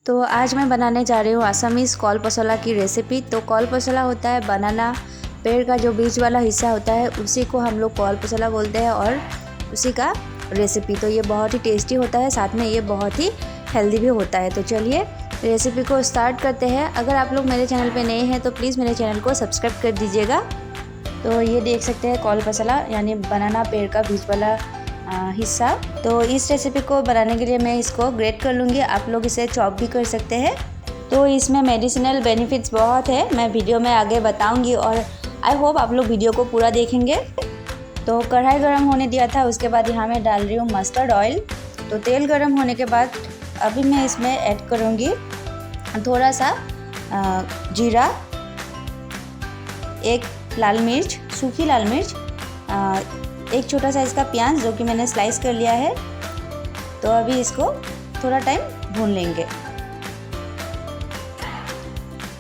तो आज मैं बनाने जा रही हूँ असमीज़ कॉल पसोला की रेसिपी। तो कॉल पसोला होता है बनाना पेड़ का जो बीच वाला हिस्सा होता है, उसी को हम लोग कॉल पसोला बोलते हैं और उसी का रेसिपी। तो ये बहुत ही टेस्टी होता है, साथ में ये बहुत ही हेल्दी भी होता है। तो चलिए रेसिपी को स्टार्ट करते हैं। अगर आप लोग मेरे चैनल पे नए हैं तो प्लीज़ मेरे चैनल को सब्सक्राइब कर दीजिएगा। तो ये देख सकते हैं कॉल पसोला यानी बनाना पेड़ का बीच वाला हिस्सा। तो इस रेसिपी को बनाने के लिए मैं इसको ग्रेट कर लूँगी। आप लोग इसे चॉप भी कर सकते हैं। तो इसमें मेडिसिनल बेनिफिट्स बहुत है, मैं वीडियो में आगे बताऊँगी और आई होप आप लोग वीडियो को पूरा देखेंगे। तो कढ़ाई गरम होने दिया था, उसके बाद यहाँ मैं डाल रही हूँ मस्टर्ड ऑयल। तो तेल गरम होने के बाद अभी मैं इसमें ऐड करूँगी थोड़ा सा जीरा, एक लाल मिर्च, सूखी लाल मिर्च, एक छोटा साइज़ का प्याज जो कि मैंने स्लाइस कर लिया है। तो अभी इसको थोड़ा टाइम भून लेंगे।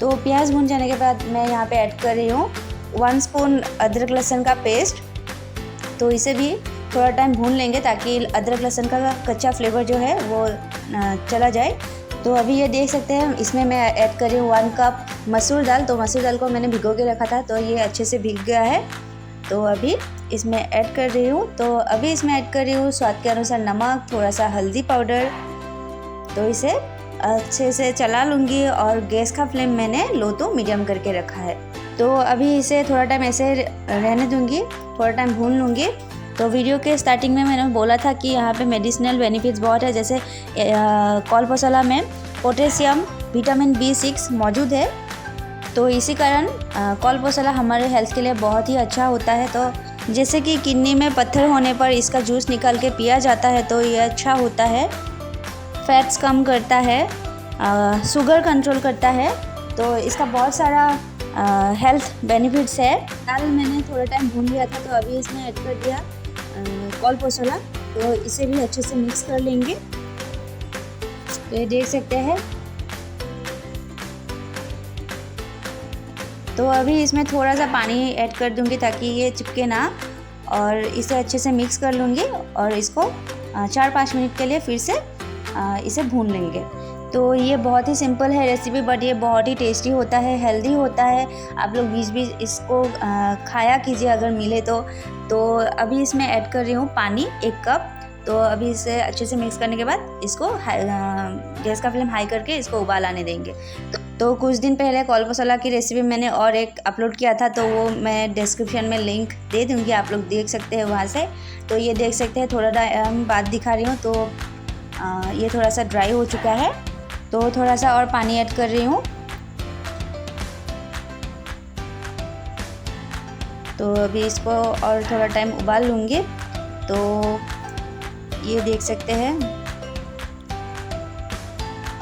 तो प्याज भून जाने के बाद मैं यहाँ पे ऐड कर रही हूँ 1 स्पून अदरक लहसुन का पेस्ट। तो इसे भी थोड़ा टाइम भून लेंगे ताकि अदरक लहसुन का कच्चा फ्लेवर जो है वो चला जाए। तो अभी ये देख सकते हैं इसमें मैं ऐड कर रही हूँ 1 कप मसूर दाल। तो मसूर दाल को मैंने भिगो के रखा था, तो ये अच्छे से भीग गया है। तो अभी इसमें ऐड कर रही हूँ। तो अभी इसमें ऐड कर रही हूँ स्वाद के अनुसार नमक, थोड़ा सा हल्दी पाउडर। तो इसे अच्छे से चला लूँगी और गैस का फ्लेम मैंने लो टू मीडियम करके रखा है। तो अभी इसे थोड़ा टाइम ऐसे रहने दूँगी, थोड़ा टाइम भून लूँगी। तो वीडियो के स्टार्टिंग में मैंने बोला था कि यहाँ पे मेडिसिनल बेनिफिट्स बहुत है, जैसे कॉल पसोला में पोटेशियम, विटामिन B6 मौजूद है। तो इसी कारण कॉल पसोला हमारे हेल्थ के लिए बहुत ही अच्छा होता है। तो जैसे कि किडनी में पत्थर होने पर इसका जूस निकाल के पिया जाता है, तो ये अच्छा होता है। फैट्स कम करता है, शुगर कंट्रोल करता है। तो इसका बहुत सारा हेल्थ बेनिफिट्स है। दाल मैंने थोड़ा टाइम भून लिया था, तो अभी इसमें ऐड कर दिया कॉल पसोला। तो इसे भी अच्छे से मिक्स कर लेंगे। तो ये देख सकते हैं। तो अभी इसमें थोड़ा सा पानी ऐड कर दूंगी ताकि ये चिपके ना, और इसे अच्छे से मिक्स कर लूँगी और इसको 4-5 मिनट के लिए फिर से इसे भून लेंगे। तो ये बहुत ही सिंपल है रेसिपी, बट ये बहुत ही टेस्टी होता है, हेल्दी होता है। आप लोग बीच बीच इसको खाया कीजिए अगर मिले तो। अभी इसमें ऐड कर रही हूँ पानी 1 कप। तो अभी इसे अच्छे से मिक्स करने के बाद इसको गैस का फ्लेम हाई करके इसको उबाल आने देंगे। तो कुछ दिन पहले कॉल पसोला की रेसिपी मैंने और एक अपलोड किया था, तो वो मैं डिस्क्रिप्शन में लिंक दे दूँगी, आप लोग देख सकते हैं वहाँ से। तो ये देख सकते हैं, थोड़ा टाइम बाद दिखा रही हूँ। तो ये थोड़ा सा ड्राई हो चुका है, तो थोड़ा सा और पानी ऐड कर रही हूँ। तो अभी इसको और थोड़ा टाइम उबाल लूँगी। तो ये देख सकते हैं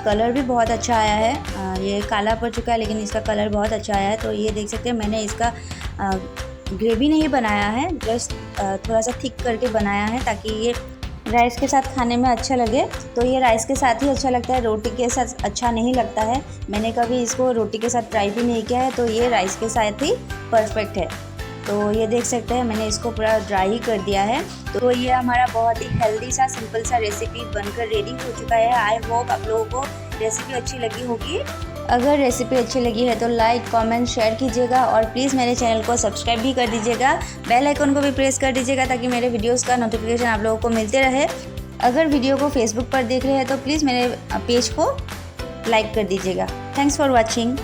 कलर भी बहुत अच्छा आया है। ये काला पड़ चुका है लेकिन इसका कलर बहुत अच्छा आया है। तो ये देख सकते हैं मैंने इसका ग्रेवी नहीं बनाया है, जस्ट थोड़ा सा थिक करके बनाया है ताकि ये राइस के साथ खाने में अच्छा लगे। तो ये राइस के साथ ही अच्छा लगता है, रोटी के साथ अच्छा नहीं लगता है। मैंने कभी इसको रोटी के साथ ट्राई भी नहीं किया है, तो ये राइस के साथ ही परफेक्ट है। तो ये देख सकते हैं मैंने इसको पूरा ड्राई ही कर दिया है। तो ये हमारा बहुत ही हेल्दी सा सिंपल सा रेसिपी बनकर रेडी हो चुका है। आई होप आप लोगों को रेसिपी अच्छी लगी होगी। अगर रेसिपी अच्छी लगी है तो लाइक, कमेंट, शेयर कीजिएगा और प्लीज़ मेरे चैनल को सब्सक्राइब भी कर दीजिएगा। बेल आइकन को भी प्रेस कर दीजिएगा ताकि मेरे वीडियोस का नोटिफिकेशन आप लोगों को मिलते रहे। अगर वीडियो को फेसबुक पर देख रहे हैं तो प्लीज़ मेरे पेज को लाइक कर दीजिएगा। Thanks for watching.